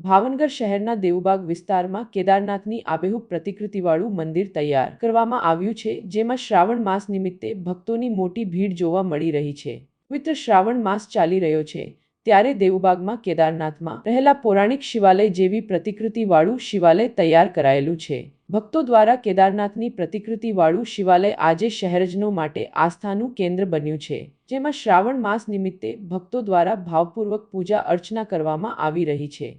ભાવનગર શહેરના દેવબાગ વિસ્તારમાં કેદારનાથની આબેહૂબ પ્રતિકૃતિવાળું મંદિર તૈયાર કરવામાં આવ્યું છે, જેમાં શ્રાવણ માસ નિમિત્તે ભક્તોની મોટી ભીડ જોવા મળી રહી છે। પવિત્ર શ્રાવણ માસ ચાલી રહ્યો છે, ત્યારે દેવબાગમાં કેદારનાથમાં રહેલા પૌરાણિક શિવાલય જેવી પ્રતિકૃતિવાળું શિવાલય તૈયાર કરાયેલું છે। ભક્તો દ્વારા કેદારનાથની પ્રતિકૃતિવાળું શિવાલય આજે શહેરજનો માટે આસ્થાનું કેન્દ્ર બન્યું છે, જેમાં શ્રાવણ માસ નિમિત્તે ભક્તો દ્વારા ભાવપૂર્વક પૂજા અર્ચના કરવામાં આવી રહી છે।